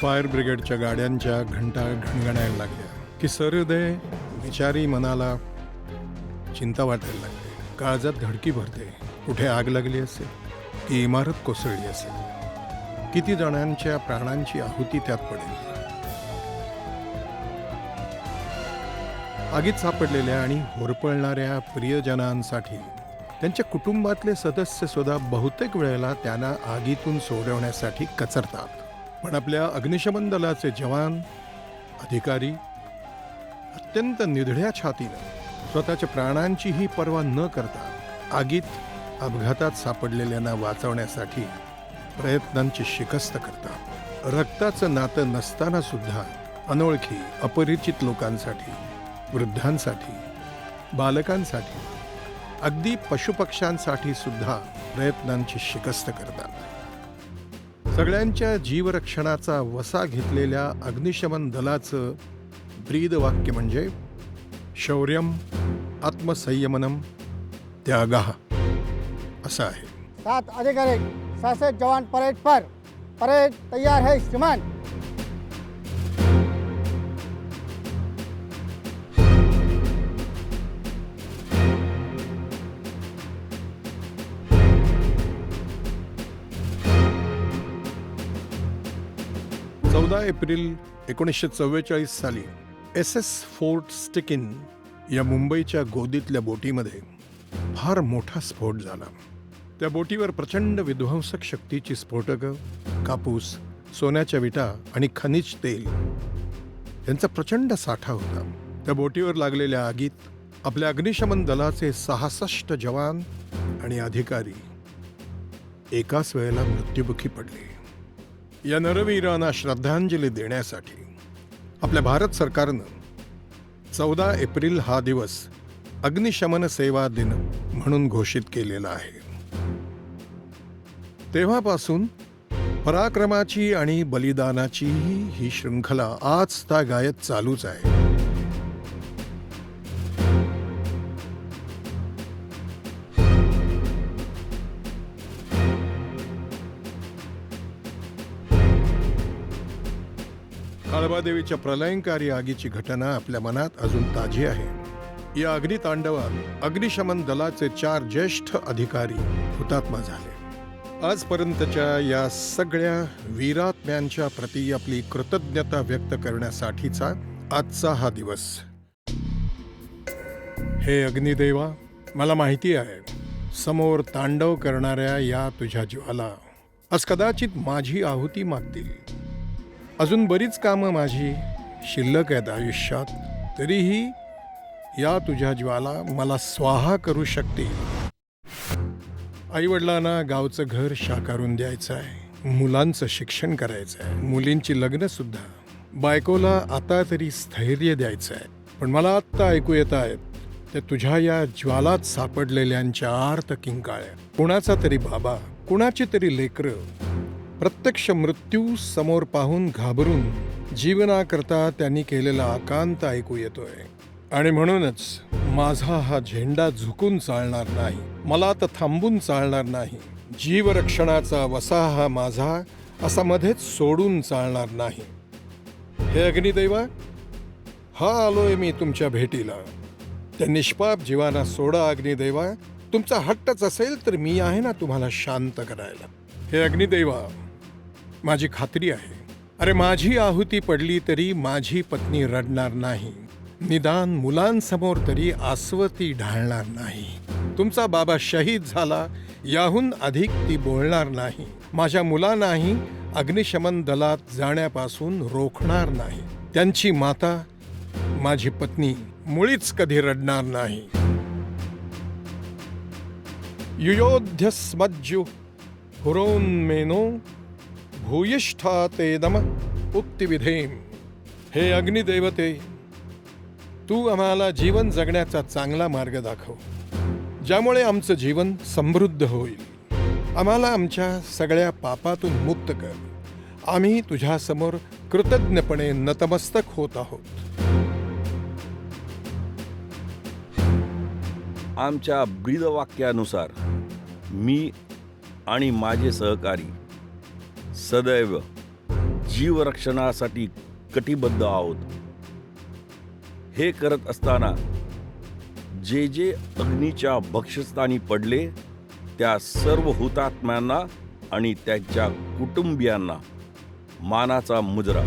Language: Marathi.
फायर ब्रिगेडच्या गाड्यांच्या घंटा घणघणायला लागल्या की सहृदय विचारी मनाला चिंता वाटायला लागते. काळजात धडकी भरते. कुठे आग लागली असेल की इमारत कोसळली असेल, किती जणांच्या प्राणांची आहुती त्यात पडेल. आगीत सापडलेल्या आणि होरपळणाऱ्या प्रियजनांसाठी त्यांच्या कुटुंबातले सदस्य सुद्धा बहुतेक वेळेला त्यांना आगीतून सोडवण्यासाठी कचरतात. पण आपल्या अग्निशमन दलाचे जवान अधिकारी अत्यंत निधड्या छातीनं स्वतःच्या प्राणांचीही पर्वा न करता आगीत अपघातात सापडलेल्यांना वाचवण्यासाठी प्रयत्नांची शिकस्त करतात. रक्ताचं नातं नसताना सुद्धा अनोळखी अपरिचित लोकांसाठी, वृद्धांसाठी, बालकांसाठी, अगदी पशुपक्ष्यांसाठी सुद्धा प्रयत्नांची शिकस्त करतात. सगळ्यांच्या जीवरक्षणाचा वसा घेतलेल्या अग्निशमन दलाचं ब्रीद वाक्य म्हणजे शौर्यम आत्मसंयमनम त्यागः असं आहे. 7 अधिकारी 67 जवान परेड पर. परेड तैयार है श्रीमान. एप्रिल 1944 साली SS फोर्ट स्टिकिन या मुंबईच्या गोदीतल्या बोटीमध्ये फार मोठा स्फोट झाला. त्या बोटीवर प्रचंड विध्वंसक शक्तीची स्फोटकं, कापूस, सोन्याच्या विटा आणि खनिज तेल यांचा प्रचंड साठा होता. त्या बोटीवर लागलेल्या आगीत आपल्या अग्निशमन दलाचे 66 जवान आणि अधिकारी एकाच वेळेला मृत्युमुखी पडले. या नरवीरांना श्रद्धांजली देण्यासाठी आपल्या भारत सरकारनं 14 एप्रिल हा दिवस अग्निशमन सेवा दिन म्हणून घोषित केलेला आहे. तेव्हापासून पराक्रमाची आणि बलिदानाची ही शृंखला आज तागायत चालूच आहे. काळबादेवीच्या प्रलयंकारी आगीची घटना आपल्या मनात अजून ताजी आहे. या अग्नितांडवात अग्निशमन दलाचे 4 ज्येष्ठ अधिकारी हुतात्मा झाले. आजपर्यंतच्या या सगळ्या वीरात्म्यांच्या प्रती आपली कृतज्ञता व्यक्त करण्यासाठीचा आजचा हा दिवस. हे अग्निदेवा, मला माहिती आहे समोर तांडव करणाऱ्या या तुझ्या ज्वाला आज कदाचित माझी आहुती मागतील. अजून बरीच कामं माझी शिल्लक आहेत आयुष्यात, तरीही या तुझ्या ज्वाला मला स्वाहा करू शकतील. आईवडिलांना गावचं घर साकारून द्यायचं आहे, मुलांचं शिक्षण करायचं आहे, मुलींची लग्न सुद्धा, बायकोला आता तरी स्थैर्य द्यायचं आहे. पण मला आत्ता ऐकू येत आहेत ते तुझ्या या ज्वालात सापडलेल्यांच्या आर्त किंकाळ्या. कुणाचा तरी बाबा, कुणाची तरी लेकरं प्रत्यक्ष मृत्यू समोर पाहून घाबरून जीवनाकरता त्यांनी केलेला आकांत ऐकू येतोय. आणि म्हणूनच माझा हा झेंडा झुकून चालणार नाही, मला आता थांबून चालणार नाही. जीवरक्षणाचा वसा हा माझा असा मध्येच सोडून चालणार नाही. हे अग्निदेवा, हा आलोय मी तुमच्या भेटीला. त्या निष्पाप जीवाना सोडा अग्निदेवा. तुमचा हट्टच असेल तर मी आहे ना तुम्हाला शांत करायला. हे अग्निदेवा, माझी खात्री आहे, अरे माझी आहुती पडली तरी माझी पत्नी रडणार नाही, निदान मुलांसमोर तरी आसवती ढाळणार नाही. तुमचा बाबा शहीद झाला याहून अधिक ती बोलणार नाही. माझ्या मुलांनाही अग्निशमन दलात जाण्यापासून रोखणार नाही. त्यांची माता माझी पत्नी मुळीच कधी रडणार नाही. युयोध्यस्मज्जु हुरोन्मेनो भूयिष्ठातेदम उक्तिविधेम. हे अग्निदेवते, तू आम्हाला जीवन जगण्याचा चांगला मार्ग दाखव, ज्यामुळे आमचं जीवन समृद्ध होईल. आम्हाला आमच्या सगळ्या पापातून मुक्त कर. आम्ही तुझ्यासमोर कृतज्ञपणे नतमस्तक होत आहोत. आमच्या ब्रीदवाक्यानुसार मी आणि माझे सहकारी सदैव जीवरक्षणासाठी कटिबद्ध आहोत. हे करत असताना जे जे अग्नीच्या भक्षस्थानी पडले त्या सर्व हुतात्म्यांना आणि त्यांच्या कुटुंबियांना मानाचा मुजरा